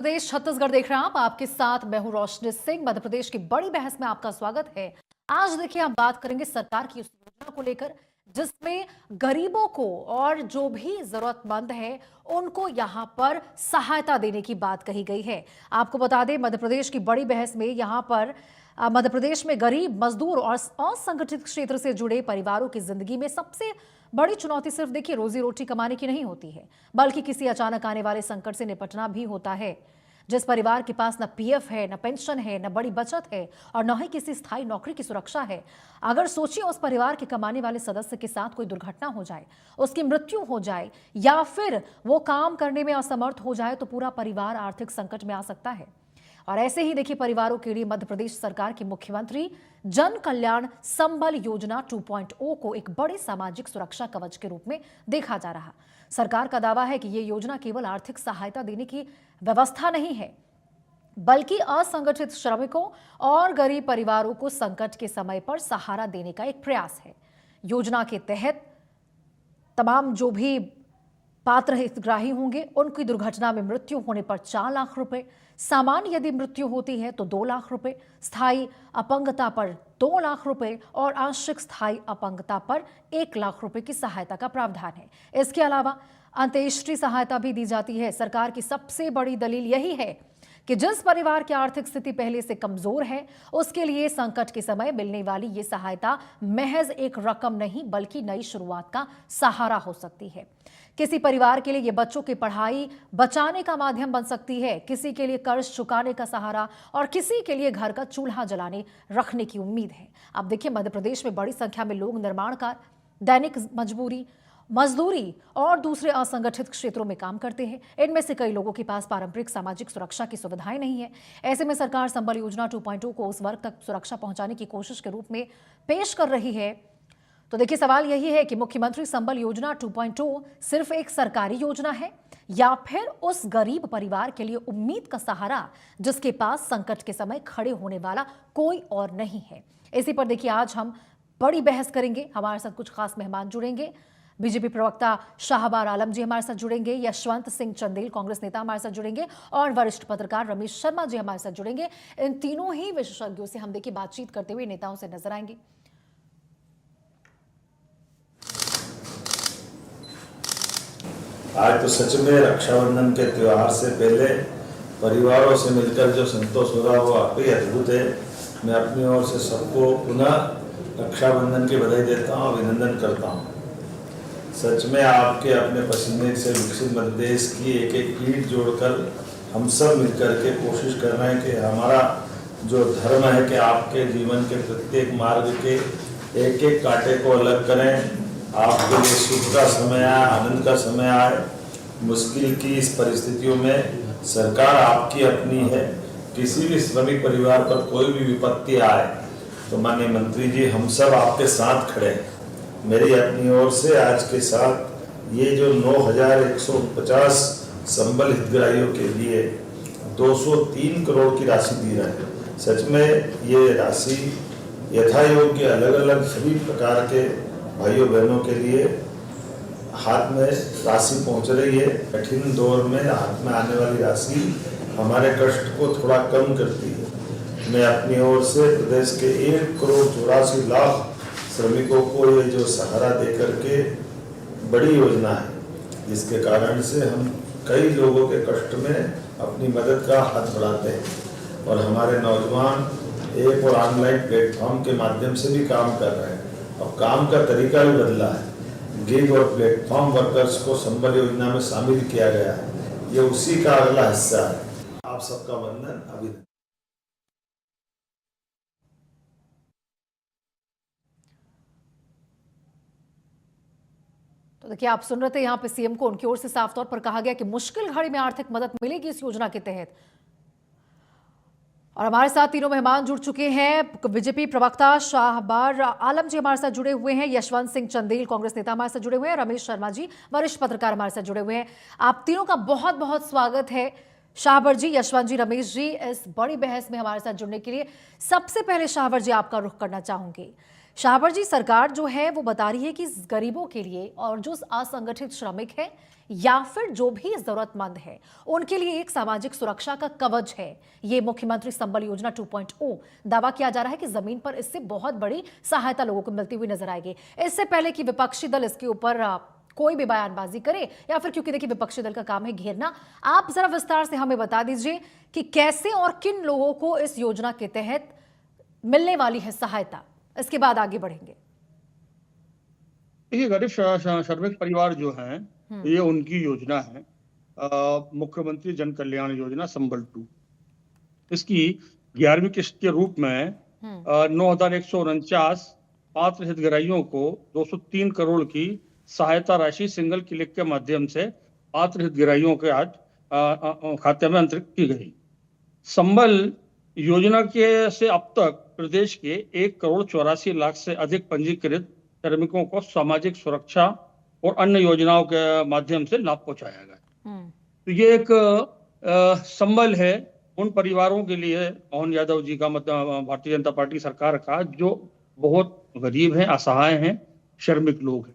प्रदेश छत्तीसगढ़ देख रहे हैं आप, आपके साथ मैं हूं रोशनी सिंह। मध्य प्रदेश की बड़ी बहस में आपका स्वागत है। आज देखिए हम बात करेंगे सरकार की उस योजना को लेकर जिसमें गरीबों को और जो भी जरूरतमंद है उनको यहां पर सहायता देने की बात कही गई है। आपको बता दें मध्य प्रदेश की बड़ी बहस में यहां पर मध्य प्रदेश में गरीब मजदूर और असंगठित क्षेत्र से जुड़े परिवारों की जिंदगी में सबसे बड़ी चुनौती सिर्फ देखिए रोजी रोटी कमाने की नहीं होती है, बल्कि किसी अचानक आने वाले संकट से निपटना भी होता है। जिस परिवार के पास न पीएफ है, न पेंशन है, न बड़ी बचत है और न ही किसी स्थायी नौकरी की सुरक्षा है, अगर सोचिए उस परिवार के कमाने वाले सदस्य के साथ कोई दुर्घटना हो जाए, उसकी मृत्यु हो जाए या फिर वो काम करने में असमर्थ हो जाए तो पूरा परिवार आर्थिक संकट में आ सकता है। और ऐसे ही देखिए परिवारों के लिए मध्य प्रदेश सरकार की मुख्यमंत्री जन कल्याण संबल योजना 2.0 को एक बड़े सामाजिक सुरक्षा कवच के रूप में देखा जा रहा। सरकार का दावा है कि यह योजना केवल आर्थिक सहायता देने की व्यवस्था नहीं है, बल्कि असंगठित श्रमिकों और गरीब परिवारों को संकट के समय पर सहारा देने का एक प्रयास है। योजना के तहत तमाम जो भी पात्र हितग्राही होंगे उनकी दुर्घटना में मृत्यु होने पर 4 लाख रुपए, सामान्य यदि मृत्यु होती है तो 2 लाख रुपए, स्थायी अपंगता पर 2 लाख रुपए और आंशिक स्थायी अपंगता पर 1 लाख रुपए की सहायता का प्रावधान है। इसके अलावा अंत्येष्टि सहायता भी दी जाती है। सरकार की सबसे बड़ी दलील यही है कि जिस परिवार की आर्थिक स्थिति पहले से कमजोर है उसके लिए संकट के समय मिलने वाली ये सहायता महज एक रकम नहीं बल्कि नई शुरुआत का सहारा हो सकती है। किसी परिवार के लिए ये बच्चों की पढ़ाई बचाने का माध्यम बन सकती है, किसी के लिए कर्ज चुकाने का सहारा और किसी के लिए घर का चूल्हा जलाने रखने की उम्मीद है। अब देखिए मध्य प्रदेश में बड़ी संख्या में लोग निर्माण कार्य, दैनिक मजदूरी और दूसरे असंगठित क्षेत्रों में काम करते हैं। इनमें से कई लोगों के पास पारंपरिक सामाजिक सुरक्षा की सुविधाएं नहीं है। ऐसे में सरकार संबल योजना 2.0 को उस वर्ग तक सुरक्षा पहुंचाने की कोशिश के रूप में पेश कर रही है। तो देखिए सवाल यही है कि मुख्यमंत्री संबल योजना 2.0 सिर्फ एक सरकारी योजना है या फिर उस गरीब परिवार के लिए उम्मीद का सहारा जिसके पास संकट के समय खड़े होने वाला कोई और नहीं है। इसी पर देखिए आज हम बड़ी बहस करेंगे। हमारे साथ कुछ खास मेहमान जुड़ेंगे। बीजेपी प्रवक्ता शाहबार आलम जी हमारे साथ जुड़ेंगे, यशवंत सिंह चंदेल कांग्रेस नेता हमारे साथ जुड़ेंगे और वरिष्ठ पत्रकार रमेश शर्मा जी हमारे साथ जुड़ेंगे। इन तीनों ही विशेषज्ञों से हम देखिए बातचीत करते हुए नेताओं से नजर आएंगे। आज तो सच में रक्षाबंधन के त्योहार से पहले परिवारों से मिलकर जो संतोष हो रहा वो काफी अद्भुत है। मैं अपनी ओर से सबको पुनः रक्षाबंधन की बधाई देता हूँ, अभिनंदन करता हूँ। सच में आपके अपने पसीने से विकसित मध्य प्रदेश की एक एक ईंट जोड़कर हम सब मिलकर के कोशिश कर रहे हैं कि हमारा जो धर्म है कि आपके जीवन के प्रत्येक मार्ग के एक एक कांटे को अलग करें। आपके लिए सुख का समय आए, आनंद का समय आए। मुश्किल की इस परिस्थितियों में सरकार आपकी अपनी है। किसी भी श्रमिक परिवार पर कोई भी विपत्ति आए तो माननीय मंत्री जी हम सब आपके साथ खड़े हैं। मेरी अपनी ओर से आज के साथ ये जो 9,150 संबल हितग्राहियों के लिए 203 करोड़ की राशि दी रहा है। सच में ये राशि यथा योग्य अलग अलग सभी प्रकार के भाइयों बहनों के लिए हाथ में राशि पहुंच रही है। कठिन दौर में हाथ में आने वाली राशि हमारे कष्ट को थोड़ा कम करती है। मैं अपनी ओर से प्रदेश के 1,84,00,000 श्रमिकों को ये जो सहारा दे करके बड़ी योजना है जिसके कारण से हम कई लोगों के कष्ट में अपनी मदद का हाथ बढ़ाते हैं और हमारे नौजवान एक और ऑनलाइन प्लेटफॉर्म के माध्यम से भी काम कर रहे हैं और काम का तरीका भी बदला है। गिग और प्लेटफॉर्म वर्कर्स को संबल योजना में शामिल किया गया है। ये उसी का अगला हिस्सा है। आप सबका वंदन, अभिनंदन। तो देखिए आप सुन रहे थे यहाँ पे सीएम को उनकी ओर से साफ तौर पर कहा गया कि मुश्किल घड़ी में आर्थिक मदद मिलेगी इस योजना के तहत। और हमारे साथ तीनों मेहमान जुड़ चुके हैं। बीजेपी प्रवक्ता शाहबार आलम जी हमारे साथ जुड़े हुए हैं, यशवंत सिंह चंदेल कांग्रेस नेता हमारे साथ जुड़े हुए हैं, रमेश शर्मा जी वरिष्ठ पत्रकार हमारे साथ जुड़े हुए हैं। आप तीनों का बहुत बहुत स्वागत है। शाहबार जी, यशवंत जी, रमेश जी, इस बड़ी बहस में हमारे साथ जुड़ने के लिए। सबसे पहले शाहबार जी आपका रुख करना चाहूंगी शाहबर जी, सरकार जो है वो बता रही है कि गरीबों के लिए और जो असंगठित श्रमिक है या फिर जो भी जरूरतमंद है उनके लिए एक सामाजिक सुरक्षा का कवच है। ये मुख्यमंत्री संबल योजना 2.0 दावा किया जा रहा है कि जमीन पर इससे बहुत बड़ी सहायता लोगों को मिलती हुई नजर आएगी। इससे पहले कि विपक्षी दल इसके ऊपर कोई भी बयानबाजी करे या फिर, क्योंकि देखिए विपक्षी दल का काम है घेरना, आप जरा विस्तार से हमें बता दीजिए कि कैसे और किन लोगों को इस योजना के तहत मिलने वाली है सहायता। इसके बाद आगे बढ़ेंगे। देखिए, गरीब श्रमिक परिवार जो हैं, ये उनकी योजना है, मुख्यमंत्री जन कल्याण योजना संबल 2। इसकी 11वीं किस्त के रूप में 9,149 पात्र हितग्राहियों को 203 करोड़ की सहायता राशि सिंगल क्लिक के माध्यम से पात्र हितग्राहियों के आज खाते में अंतरित की गई। संबल योजना के से अब तक प्रदेश के 1,84,00,000 से अधिक पंजीकृत श्रमिकों को सामाजिक सुरक्षा और अन्य योजनाओं के माध्यम से लाभ पहुंचाया गया। तो ये एक संबल है उन परिवारों के लिए, मोहन यादव जी का मतलब भारतीय जनता पार्टी सरकार का, जो बहुत गरीब हैं, असहाय हैं, श्रमिक लोग हैं।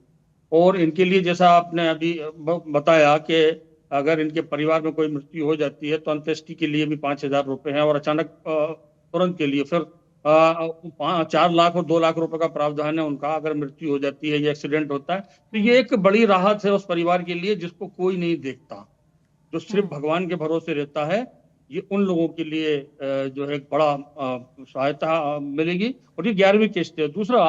और इनके लिए जैसा आपने अभी बताया कि अगर इनके परिवार में कोई मृत्यु हो जाती है तो अंत्येष्टि के लिए भी 5,000 रुपए हैं, और अचानक तुरंत के लिए फिर 4 लाख और 2 लाख रुपए का प्रावधान है उनका, अगर मृत्यु हो जाती है या एक्सीडेंट होता है। तो ये एक बड़ी राहत है उस परिवार के लिए जिसको कोई नहीं देखता, जो सिर्फ भगवान के भरोसे रहता है। ये उन लोगों के लिए जो है एक बड़ा सहायता मिलेगी, और ये 11वीं किस्त है। दूसरा,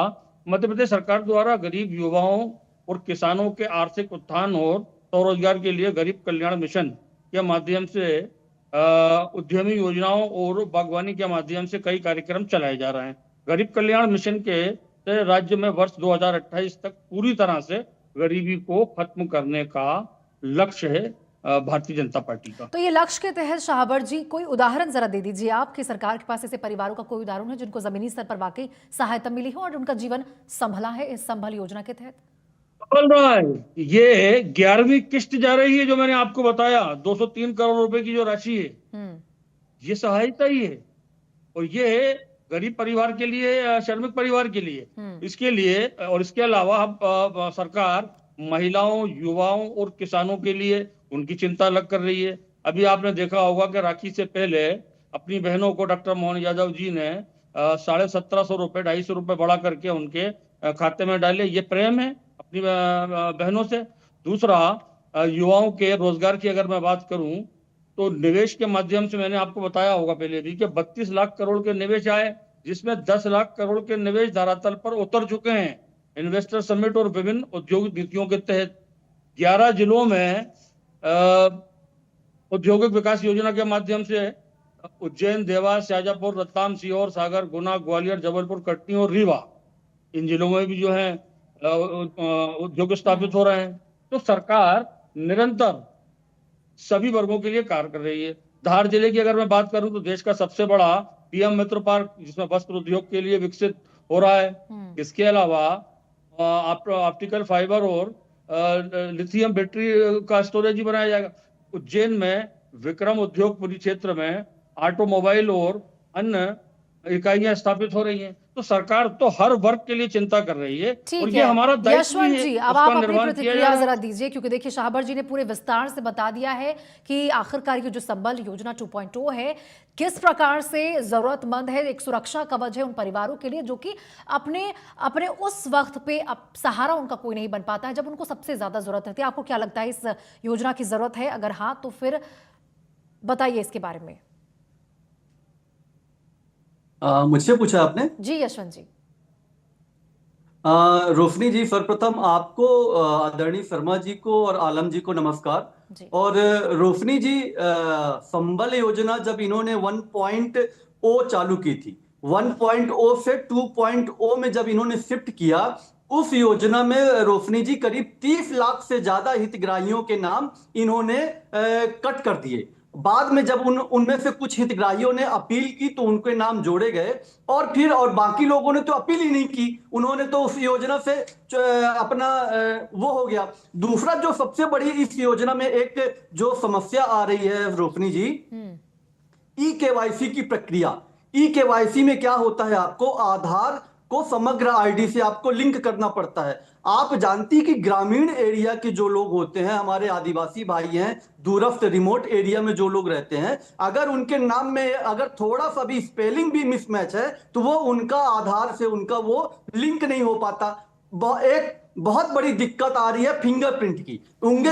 मध्य प्रदेश सरकार द्वारा गरीब युवाओं और किसानों के आर्थिक उत्थान और स्वरोजगार के लिए गरीब कल्याण मिशन के माध्यम से उद्यमी योजनाओं और बागवानी के माध्यम से कई कार्यक्रम चलाए जा रहे हैं। गरीब कल्याण मिशन के राज्य में वर्ष 2028 तक पूरी तरह से गरीबी को खत्म करने का लक्ष्य है भारतीय जनता पार्टी का। तो ये लक्ष्य के तहत शाहबर जी कोई उदाहरण जरा दे दीजिए आप कि सरकार के पास ऐसे परिवारों का कोई उदाहरण है जिनको जमीनी स्तर पर वाकई सहायता मिली हो और उनका जीवन संभला है इस संबल योजना के तहत। बोल रहा है, ये 11वीं किस्त जा रही है जो मैंने आपको बताया, 203 करोड़ रुपए की जो राशि है, ये सहायता ही है, और ये गरीब परिवार के लिए, श्रमिक परिवार के लिए, इसके लिए। और इसके अलावा सरकार महिलाओं, युवाओं और किसानों के लिए उनकी चिंता अलग कर रही है। अभी आपने देखा होगा कि राखी से पहले अपनी बहनों को डॉक्टर मोहन यादव जी ने 1,750 रुपए, 250 रुपए बढ़ा करके उनके खाते में डाले। ये प्रेम है अपनी बहनों से। दूसरा, युवाओं के रोजगार की अगर मैं बात करूं तो निवेश के माध्यम से, मैंने आपको बताया होगा पहले भी कि 32 लाख करोड़ के निवेश आए, जिसमें 10 लाख करोड़ के निवेश धरातल पर उतर चुके हैं इन्वेस्टर समिट और विभिन्न औद्योगिक नीतियों के तहत। 11 जिलों में औद्योगिक विकास योजना के माध्यम से उज्जैन, देवास, शाजापुर, रतलाम, सीहोर, सागर, गुना, ग्वालियर, जबलपुर, कटनी और रीवा, इन जिलों में भी जो है उद्योग स्थापित हो रहे हैं। तो सरकार निरंतर सभी वर्गों के लिए कार्य कर रही है। धार जिले की अगर मैं बात करूं तो देश का सबसे बड़ा पीएम मित्र पार्क, जिसमें वस्त्र उद्योग के लिए विकसित हो रहा है। इसके अलावा ऑप्टिकल फाइबर और लिथियम बैटरी का स्टोरेज भी बनाया जाएगा। उज्जैन में विक्रम उद्योग पुरी क्षेत्र में ऑटोमोबाइल और अन्य इकाइयां स्थापित हो रही हैं। तो सरकार तो हर वर्ग के लिए चिंता कर रही है, और ये हमारा दायित्व है। जी, अब आप अपनी प्रतिक्रिया जरा दीजिए, क्योंकि देखिए शाहबर जी ने पूरे विस्तार से बता दिया है कि आखिरकार ये जो संबल योजना 2.0 है किस प्रकार से जरूरतमंद है, एक सुरक्षा कवच है उन परिवारों के लिए जो कि अपने उस वक्त पे सहारा उनका कोई नहीं बन पाता है जब उनको सबसे ज्यादा जरूरत रहती है। आपको क्या लगता है इस योजना की जरूरत है? अगर हाँ तो फिर बताइए इसके बारे में। मुझसे पूछा आपने? जी यशवंत जी। रोशनी जी, सर्वप्रथम आपको, आदरणीय शर्मा जी को और आलम जी को नमस्कार जी। और रोशनी जी, संबल योजना जब इन्होंने 1.0 चालू की थी, 1.0 से 2.0 में जब इन्होंने शिफ्ट किया, उस योजना में रोशनी जी करीब 30 लाख से ज्यादा हितग्राहियों के नाम इन्होंने कट कर दिए। बाद में जब उनमें से कुछ हितग्राहियों ने अपील की तो उनके नाम जोड़े गए, और बाकी लोगों ने तो अपील ही नहीं की, उन्होंने तो उस योजना से अपना वो हो गया। दूसरा, जो सबसे बड़ी इस योजना में एक जो समस्या आ रही है रोशनी जी, ई केवाईसी की प्रक्रिया। ई केवाईसी में क्या होता है, आपको आधार को समग्र आईडी से आपको लिंक करना पड़ता है। आप जानती कि ग्रामीण एरिया के जो लोग होते हैं, हमारे आदिवासी भाई हैं, दूरस्थ रिमोट एरिया में जो लोग रहते हैं, अगर उनके नाम में अगर थोड़ा सा भी स्पेलिंग भी मिसमैच है तो वो उनका आधार से उनका वो लिंक नहीं हो पाता। एक बहुत बड़ी दिक्कत आ रही है फिंगरप्रिंट की। उनके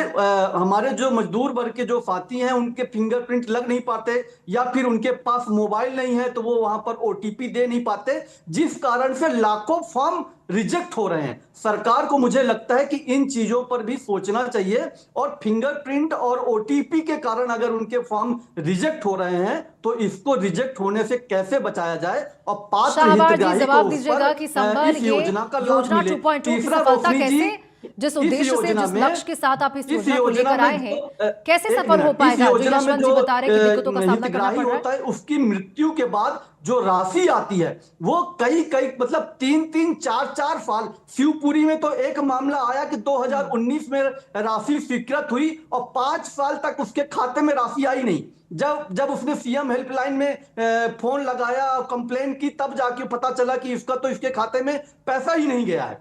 हमारे जो मजदूर वर्ग के जो साथी हैं उनके फिंगरप्रिंट लग नहीं पाते, या फिर उनके पास मोबाइल नहीं है तो वो वहां पर ओटीपी दे नहीं पाते, जिस कारण से लाखों फॉर्म रिजेक्ट हो रहे हैं। सरकार को मुझे लगता है कि इन चीजों पर भी सोचना चाहिए, और फिंगरप्रिंट और ओटीपी के कारण अगर उनके फॉर्म रिजेक्ट हो रहे हैं तो इसको रिजेक्ट होने से कैसे बचाया जाए और पात्र शाहबाज जी हितग्राही को जवाब उस दीजिएगा पर कि संबल इस ये योजना का लाभ योजना मिले। 2.0 की तीसरा, सफलता रोशनी जी, कैसे, जिस इस उद्देश्य से योजना जिस में लक्ष्य के साथ आप इस इस योजना को योजना लेकर में आए हैं, जो कैसे एक सफल हो मिनट, इस पाएगा? जो योजना में यशवंत जी जो बता रहे हैं कि दिक्कतों का सामना करना हितग्राही पड़ रहा है। होता है उसकी मृत्यु के बाद जो राशि आती है वो कई कई मतलब 3-4 साल, शिवपुरी में तो एक मामला आया कि 2019 में राशि स्वीकृत हुई और 5 साल तक उसके खाते में राशि आई नहीं। जब उसने सीएम हेल्पलाइन में फोन लगाया, कंप्लेन की, तब जाके पता चला कि इसका तो इसके खाते में पैसा ही नहीं गया है।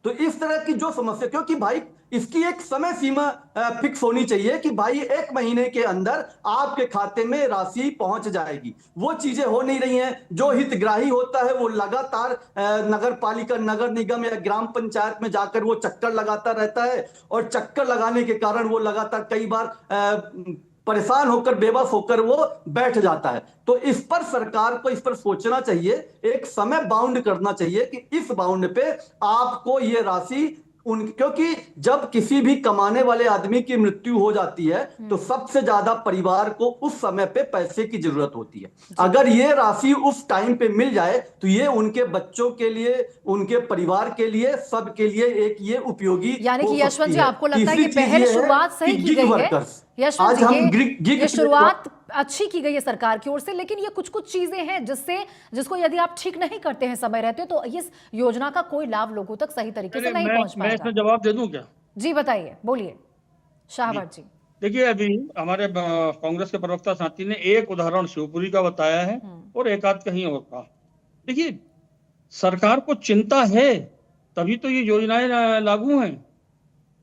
तो इस तरह की जो समस्या, क्योंकि भाई इसकी एक समय सीमा फिक्स होनी चाहिए कि भाई 1 महीने के अंदर आपके खाते में राशि पहुंच जाएगी। वो चीजें हो नहीं रही हैं। जो हितग्राही होता है वो लगातार नगर पालिका, नगर निगम या ग्राम पंचायत में जाकर वो चक्कर लगाता रहता है, और चक्कर लगाने के कारण वो लगातार कई बार परेशान होकर, बेबस होकर वो बैठ जाता है। तो इस पर सरकार को इस पर सोचना चाहिए, एक समय बाउंड करना चाहिए कि इस बाउंड पे आपको ये राशि क्योंकि जब किसी भी कमाने वाले आदमी की मृत्यु हो जाती है तो सबसे ज्यादा परिवार को उस समय पे पैसे की जरूरत होती है। अगर ये राशि उस टाइम पे मिल जाए तो ये उनके बच्चों के लिए, उनके परिवार के लिए, सबके लिए एक ये उपयोगी यानी कि हो यशवंत सकती जी है। आपको लगता है तीसरी कि चीज पहल ये है शुरुआत सही कि की गिग गई है। वर्कर्स, यशवंत आज जी हम गिग ये शुरुआत अच्छी की गई है सरकार की ओर से, लेकिन ये कुछ कुछ चीजें हैं जिसको यदि आप ठीक नहीं करते हैं समय रहते तो इस योजना का कोई लाभ लोगों तक सही तरीके से नहीं पहुंच मैं इसमें पाएगा। जवाब दे दूं क्या? जी बताइए, बोलिए शाहबाज जी। देखिए, अभी हमारे कांग्रेस के प्रवक्ता साथी ने एक उदाहरण शिवपुरी का बताया है और एक आध कहीं और का। देखिए, सरकार को चिंता है तभी तो ये योजनाएं लागू हैं,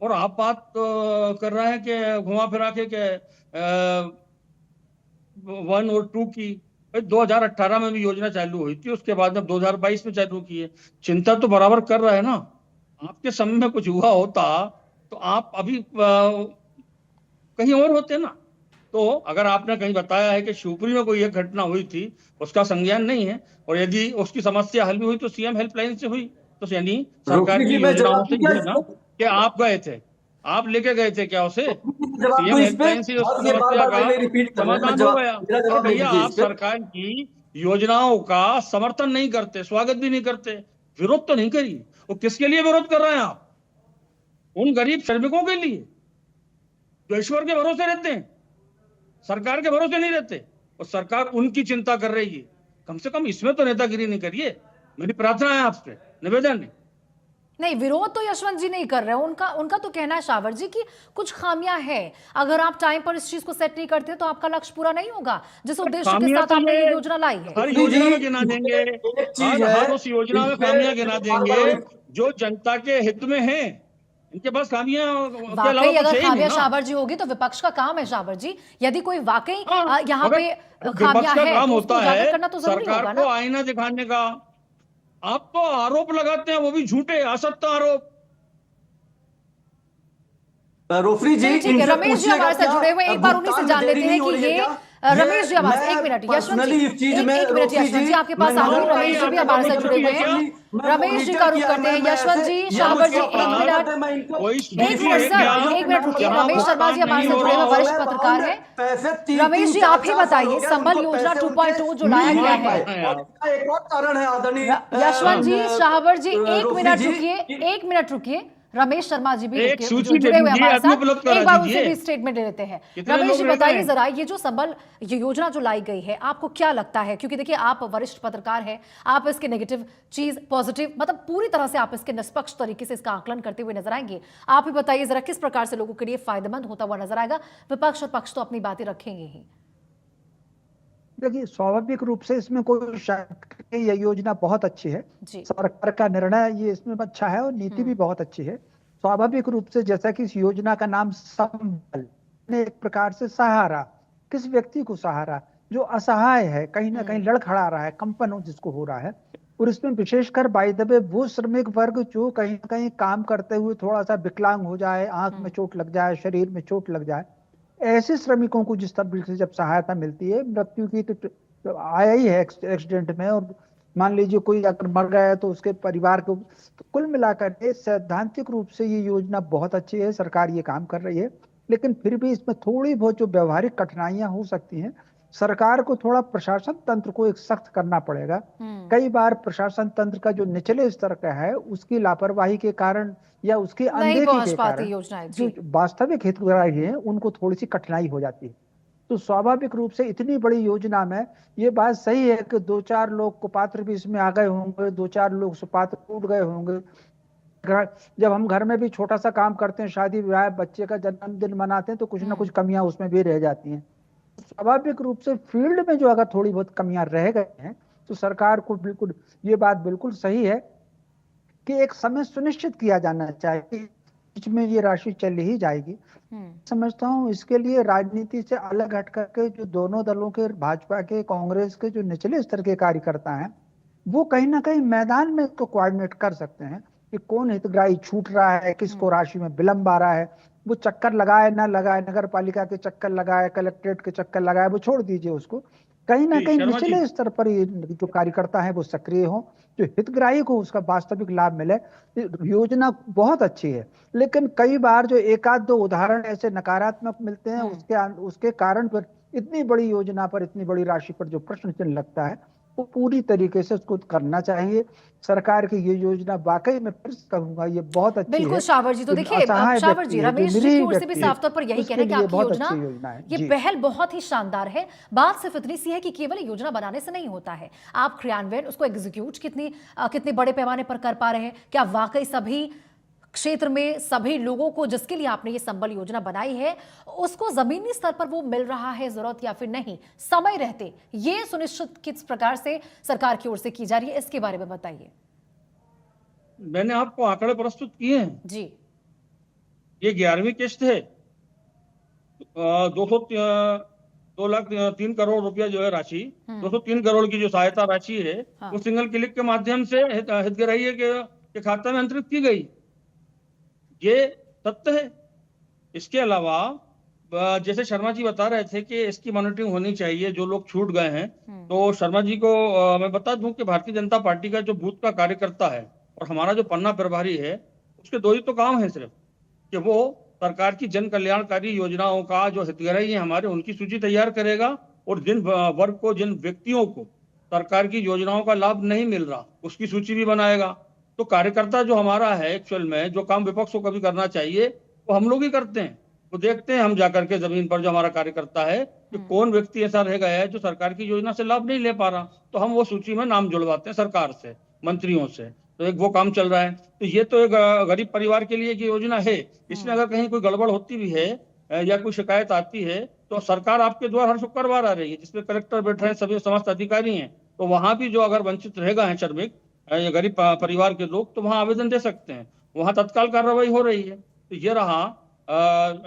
और आप बात कर रहे हैं कि घुमा फिरा के 1 और 2 की। 2018 में भी योजना चालू हुई थी, उसके बाद में 2022 में चालू की है। चिंता तो बराबर कर रहे हैं ना। आपके समय में कुछ हुआ होता तो आप अभी कहीं और होते ना। तो अगर आपने कहीं बताया है कि शिवपुरी में कोई एक घटना हुई थी, उसका संज्ञान नहीं है, और यदि उसकी समस्या हल भी हुई तो सीएम हेल्पलाइन से हुई, तो यानी सरकार रोशनी की जी, मैं योजनाओं जवाब से दूं क्या ये है ना इसको? कि आप गए थे, आप लेके गए थे क्या उसे? जवाब सीएम दूं इस पे, हेल्पलाइन से और उसकी ये बार समस्या बार का मैं रिपीट कर रहा हूं, समाधान हो गया। मेरा और जवाब ले भैया, लीजिए आप इस पे। सरकार की योजनाओं का समर्थन नहीं करते, स्वागत भी नहीं करते, विरोध तो नहीं करिए। वो किसके लिए विरोध कर रहे हैं आप? उन गरीब श्रमिकों के लिए जो ईश्वर के भरोसे रहते हैं, सरकार के भरोसे नहीं रहते, और सरकार उनकी चिंता कर रही है। कम से कम इसमें तो नेतागिरी नहीं करिए। मेरी प्रार्थना है आपसे, निवेदन है। नहीं, विरोध तो यशवंत जी नहीं कर रहे हैं। उनका तो कहना है शाहबाज जी कि कुछ खामियां हैं। अगर आप टाइम पर इस चीज को सेट नहीं करते तो आपका लक्ष्य पूरा नहीं होगा जिस उद्देश्य के खामियां साथ तो आपने ये ये योजना लाई है। हर योजना में गिना देंगे, एक चीज है हर उस योजना में खामियां गिना देंगे जो जनता के हित में है। इनके पास खामियां के अलावा वाकई कुछ अगर है ही नहीं खामियां ना। शाहबाज जी होगी तो विपक्ष का काम है शाहबाज जी। यदि कोई वाकई हाँ, यहाँ अगर पे विपक्ष खामियां का है काम तो होता उसको उजागर है करना तो जरूरी सरकार होगा को ना। आईना दिखाने का। आप तो आरोप लगाते हैं, वो भी झूठे, असत्य आरोप। रोफरी जी, चलिए ठीक है, इनसे रमेश जी पूछिएगा हमारे साथ क्या जुड़े हुए हैं। एक बार उन्हीं से भुगतान में जान देरी लेते हैं नहीं हो कि रही है ये क्या? रमेश जी आवाज, मैं एक मिनट यशवंत जी, पर्सनली इस चीज में, एक मिनट रोफरी यशवंत जी आपके पास मैं आऊंगी। नजर रमेश जी भी हमारे साथ जुड़े हुए हैं। रमेश जी का रुख करते हैं। यशवंत जी, शाहबाज जी, एक मिनट सर, एक मिनट रुकिए। रमेश शर्मा जी हमारे साथ जुड़े हुए वरिष्ठ पत्रकार हैं। रमेश जी, आप ही बताइए, संबल योजना 2.0 जो लाया गया है, एक और कारण है आदरणीय यशवंत जी, शाहबाज जी, एक रोफरी मिनट जी, रुकिए, एक मिनट रुकिए। रमेश शर्मा जी भी एक सूची दे जुड़े हुए दीजिए, हमारे अभी साथ, उपलब्ध करा एक बार दीजिए। उनसे भी स्टेटमेंट ले लेते हैं। कितने रमेश लोग जी रह गए बताइए हैं? जरा, ये जो संबल ये योजना जो लाई गई है, आपको क्या लगता है? क्योंकि देखिए, आप वरिष्ठ पत्रकार हैं, आप इसके नेगेटिव चीज पॉजिटिव, मतलब पूरी तरह से आप इसके निष्पक्ष तरीके से इसका आकलन करते हुए नजर आएंगे। आप ही बताइए जरा, किस प्रकार से लोगों के लिए फायदेमंद होता हुआ नजर आएगा? विपक्ष और पक्ष तो अपनी बातें रखेंगे ही। देखिए, स्वाभाविक रूप से इसमें कोई शक नहीं, यह योजना बहुत अच्छी है। जी। सरकार का निर्णय ये इसमें अच्छा है और नीति भी बहुत अच्छी है। स्वाभाविक रूप से जैसा कि इस योजना का नाम संबल, ने एक प्रकार से सहारा, किस व्यक्ति को सहारा जो असहाय है, कहीं ना कहीं लड़खड़ा रहा है, कंपन हो जिसको हो रहा है। और इसमें विशेषकर बाय द वे वो श्रमिक वर्ग जो कहीं ना कहीं काम करते हुए थोड़ा सा विकलांग हो जाए, आंख में चोट लग जाए, शरीर में चोट लग जाए, ऐसे श्रमिकों को जिस तरह से जब सहायता मिलती है, मृत्यु की तो आया ही है एक्सीडेंट में, और मान लीजिए कोई अगर मर गया है तो उसके परिवार को, तो कुल मिलाकर के सैद्धांतिक रूप से ये योजना बहुत अच्छी है, सरकार ये काम कर रही है। लेकिन फिर भी इसमें थोड़ी बहुत जो व्यवहारिक कठिनाइयां हो सकती हैं, सरकार को थोड़ा प्रशासन तंत्र को एक सख्त करना पड़ेगा। कई बार प्रशासन तंत्र का जो निचले स्तर का है उसकी लापरवाही के कारण या उसकी नहीं अनदेखी पहुंच के पाती कारण योजनाएं। जो जी। वास्तविक हितग्राही हैं उनको थोड़ी सी कठिनाई हो जाती है। तो स्वाभाविक रूप से इतनी बड़ी योजना में ये बात सही है कि 2-4 लोग कुपात्र भी इसमें आ गए होंगे, 2-4 लोग सुपात्र टूट गए होंगे। जब हम घर में भी छोटा सा काम करते हैं, शादी विवाह, बच्चे का जन्मदिन मनाते हैं, तो कुछ ना कुछ कमियां उसमें भी रह जाती हैं। स्वाभाविक रूप से फील्ड में जो अगर थोड़ी बहुत कमियां रह गए हैं तो सरकार को बिल्कुल, ये बात बिल्कुल सही है कि एक समय सुनिश्चित किया जाना चाहिए, बीच में ये राशि चली ही जाएगी। समझता हूँ इसके लिए राजनीति से अलग हट करके जो दोनों दलों के, भाजपा के, कांग्रेस के जो निचले स्तर के कार्यकर्ता हैं, वो कहीं ना कहीं मैदान में इसको कोऑर्डिनेट कर सकते हैं कि कौन हितग्राही छूट रहा है, किसको राशि में विलंब आ रहा है। वो चक्कर लगाए ना लगाए, नगर पालिका के चक्कर लगाए, कलेक्ट्रेट के चक्कर लगाए, वो छोड़ दीजिए उसको। कहीं ना कहीं शर्मा जी, निचले स्तर पर ये जो कार्यकर्ता है वो सक्रिय हो, जो हितग्राही को उसका वास्तविक लाभ मिले। योजना बहुत अच्छी है, लेकिन कई बार जो एक आध दो उदाहरण ऐसे नकारात्मक मिलते हैं, उसके कारण पर इतनी बड़ी योजना पर, इतनी बड़ी राशि पर जो प्रश्न चिन्ह लगता है, वो पूरी तरीके से उसको करना चाहिए। सरकार की ये योजना वाकई में फिर से कहूंगा ये बहुत अच्छी बिल्कुल है। शावर जी, तो जो देखिए असहाय शावर व्यक्ति जी, है, जो रमेश जी की निरीह ओर से भी व्यक्ति है, साफ तौर पर यही उसके कहना है कि लिए आपकी बहुत योजना, अच्छी योजना है ये जी। पहल बहुत ही शानदार है। बात सिर्फ इतनी सी है कि केवल योजना बनाने से नहीं होता है, आप क्रियान्वयन, उसको एग्जीक्यूट कितने बड़े पैमाने पर कर पा रहे हैं। क्या वाकई सभी क्षेत्र में सभी लोगों को जिसके लिए आपने ये संबल योजना बनाई है उसको जमीनी स्तर पर वो मिल रहा है जरूरत या फिर नहीं, समय रहते ये सुनिश्चित किस प्रकार से सरकार की ओर से की जा रही है, इसके बारे में बताइए। मैंने आपको आंकड़े प्रस्तुत किए हैं जी। ये 11वीं किस्त है। 203 करोड़ रुपया जो है राशि, 203 करोड़ की जो सहायता राशि है, वो सिंगल क्लिक के माध्यम से हितग्राही के खाते में अंतरित की गई। ये सत्य है। इसके अलावा जैसे शर्मा जी बता रहे थे कि इसकी मॉनिटरिंग होनी चाहिए, जो लोग छूट गए हैं, तो शर्मा जी को मैं बता दूं कि भारतीय जनता पार्टी का जो बूथ का कार्यकर्ता है और हमारा जो पन्ना प्रभारी है, उसके दो ही तो काम है सिर्फ, कि वो सरकार की जन कल्याणकारी योजनाओं का जो हितग्राही है हमारे, उनकी सूची तैयार करेगा और जिन वर्ग को, जिन व्यक्तियों को सरकार की योजनाओं का लाभ नहीं मिल रहा उसकी सूची भी बनाएगा। तो कार्यकर्ता जो हमारा है, एक्चुअल में जो काम विपक्ष को कभी करना चाहिए वो हम लोग ही करते हैं। वो देखते हैं हम जाकर के जमीन पर, जो हमारा कार्यकर्ता है, कि कौन व्यक्ति ऐसा रह गया है जो सरकार की योजना से लाभ नहीं ले पा रहा, तो हम वो सूची में नाम जुड़वाते हैं सरकार से, मंत्रियों से। तो एक वो काम चल रहा है। तो ये तो एक गरीब परिवार के लिए की योजना है। इसमें अगर कहीं कोई गड़बड़ होती भी है या कोई शिकायत आती है, तो सरकार आपके द्वार हर शुक्रवार आ रही है, जिसमें कलेक्टर बैठ रहे हैं, सभी समस्त अधिकारी हैं। तो वहां भी जो अगर वंचित रह गए हैं श्रमिक या गरीब परिवार के लोग, तो वहां आवेदन दे सकते हैं, वहां तत्काल कार्रवाई हो रही है। तो ये रहा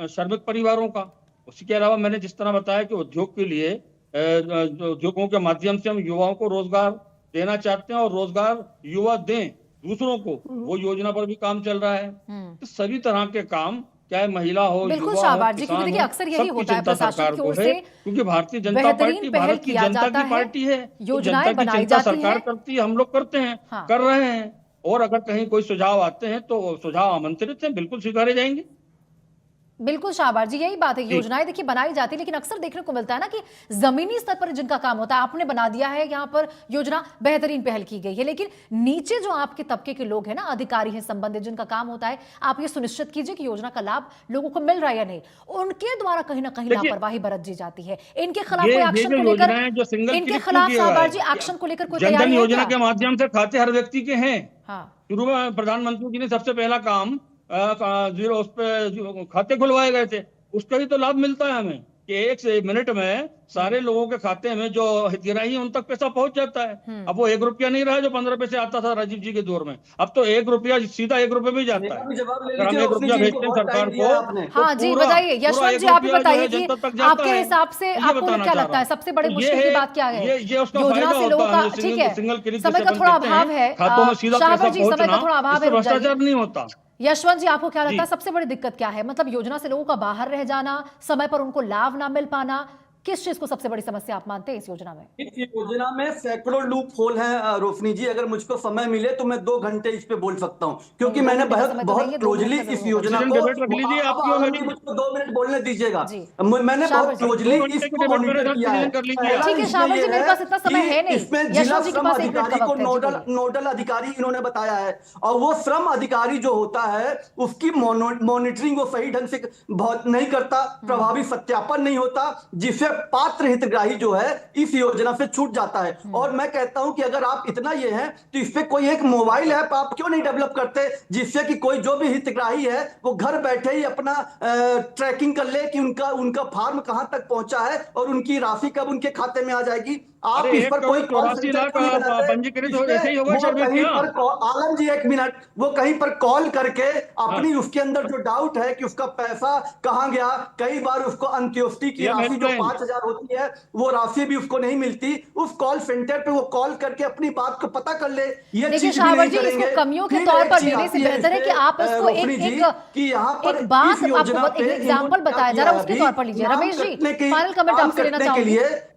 श्रमिक परिवारों का। उसके अलावा मैंने जिस तरह बताया कि उद्योग के लिए, उद्योगों के माध्यम से हम युवाओं को रोजगार देना चाहते हैं और रोजगार युवा दें दूसरों को, वो योजना पर भी काम चल रहा है। तो सभी तरह के काम, चाहे महिला हो, बिल्कुल युवा शाबाश हो, जी, क्योंकि किसान देखिए हो, अक्सर यही सबकी होता है चिंता प्रशासन सरकार की को ओर है, से, क्योंकि भारतीय जनता बेहतरीन पार्टी पहल भारत की किया जनता जाता की है, पार्टी है। तो योजनाएं जनता की बनाई चिंता जाती सरकार हैं। करती है, हम लोग करते हैं, हाँ। कर रहे हैं। और अगर कहीं कोई सुझाव आते हैं तो सुझाव आमंत्रित हैं, बिल्कुल स्वीकारे जाएंगे। बिल्कुल शाबाश जी, यही बात है। योजनाएं देखिए बनाई जाती है, लेकिन अक्सर देखने को मिलता है ना कि जमीनी स्तर पर जिनका काम होता है, आपने बना दिया है यहाँ पर योजना, बेहतरीन पहल की गई है, लेकिन नीचे जो आपके तबके के लोग हैं ना, अधिकारी हैं संबंधित, जिनका काम होता है आप ये सुनिश्चित कीजिए कि योजना का लाभ लोगों को मिल रहा है या नहीं, उनके द्वारा कहीं ना कहीं लापरवाही बरत दी जाती है। इनके खिलाफ कोई एक्शन को लेकर, इनके खिलाफ शाबाश जी एक्शन को लेकर कोई तैयारी जनधन है योजना क्या? के माध्यम से खाते हर व्यक्ति के हैं। हाँ। शुरू में प्रधानमंत्री जी ने सबसे पहला काम जीरो उस पे खाते खुलवाए गए थे, उसका ही तो लाभ मिलता है हमें। कि 1 मिनट में सारे लोगों के खाते में जो हितग्राही हैं उन तक पैसा पहुंच जाता है। अब वो 1 रुपया नहीं रहा जो 15 पैसे आता था राजीव जी के दौर में, अब तो 1 रुपया सीधा 1 रुपये में जाता मेरा है। भी जवाब ले अगर हम लीजिए 1 रोशनी रुपया जी, भेजते हैं बहुत सरकार टाइम दिया है को आपने। तो हाँ जी, पूरा बताइए पूरा यशवंत 1 जी, आप ही रुपया जो बताइए है कि जनता तक जाता आपके है। हिसाब से ये आपको बताना क्या चाह लगता है रहा सबसे बड़ी हूं। मुश्किल ये की है, बात क्या है? ये उसका योजना फायदा से लोगों होता का, है, ठीक है, सिंगल क्लिक समय जिसे का अपन थोड़ा कहते अभाव हैं, है। खातों में सीधा शाहवर पैसा जी, समय का पहुंचना, थोड़ा अभाव है, इसमें रुक जाइए। भ्रष्टाचार नहीं होता। यशवंत जी, आपको क्या लगता है जी। सबसे बड़ी दिक्कत क्या है? मतलब योजना से लोगों का बाहर रह जाना, समय पर उनको लाभ ना मिल पाना, किस चीज को सबसे बड़ी समस्या आप मानते हैं इस योजना में? इस योजना में सैकड़ों लूप होल हैं रोशनी जी। अगर मुझको समय मिले तो मैं 2 घंटे इस पे बोल सकता हूँ, क्योंकि नहीं, 2 मैंने घंटे का समय तो नहीं बहुत है, 2 मिनट क्लोजली का इस जरूर होगा। योजना प्रेसिडेंट को, डिबेट रख लीजिए, अब आपकी और आलम मेरी। जी मुझको 2 मिनट बोलने दीजिएगा। जी। मैंने शाहवर बहुत जी। क्लोजली 2 घंटे इसको के डिबेट मॉनिटर मेरे किया साथ है। कर लीजिए पहला आप। ठीक है इसमें शाहवर जी, ये मेरे है पास इतना समय कि है नहीं। इसमें जिला यशवंत जी के श्रम पास 1 मिनट अधिकारी का को वक्त है, जी बोलिए। नोडल अधिकारी इन्होंने बताया है, और वो श्रम अधिकारी जो होता है उसकी मॉनिटरिंग वो सही ढंग से बहुत नहीं करता, प्रभावी सत्यापन नहीं होता, जिससे पात्र हितग्राही जो है इस योजना से छूट जाता है। और मैं कहता हूं कि अगर आप इतना ये है तो इस पे कोई एक मोबाइल ऐप आप क्यों नहीं डेवलप करते, जिससे कि कोई जो भी हितग्राही है वो घर बैठे ही अपना ट्रैकिंग कर ले कि उनका फार्म कहां तक पहुंचा है और उनकी राशि कब उनके खाते में आ जाएगी। आप अरे इस 1 पर कोई करोड़ कॉल 84 सेंटर लाख क्यों नहीं बनाते? पंजीकृत इसमें ऐसे ही होगा वो सर्वे कहीं किया। पर आलम जी 1 मिनट, वो कहीं पर कॉल करके हाँ। अपनी उसके अंदर जो डाउट है कि उसका पैसा कहां गया, कई बार उसको अंत्योष्टि की पीएम राशि जो हेल्पलाइन। 5,000 होती है वो राशि भी उसको नहीं मिलती, उस कॉल सेंटर पे वो कॉल करके अपनी बात को पता कर ले। ये देखिए चीज भी शाहवर नहीं जी, इसको करेंगे। कमियों के फिर तौर एक पर चीज लेने से आती है बेहतर है इस कि पे, आप इसको रोशनी जी, कि यहाँ पर एक बात इस योजना आपको पे एक एग्जांपल इन्होंने क्या बताया जा किया रहा है है, उसके अभी, तौर पर लीजिए। नाम रमेश जी, कटने की फाइनल कमेंट नाम आपसे लेना कटने के चाहूंगी। लिए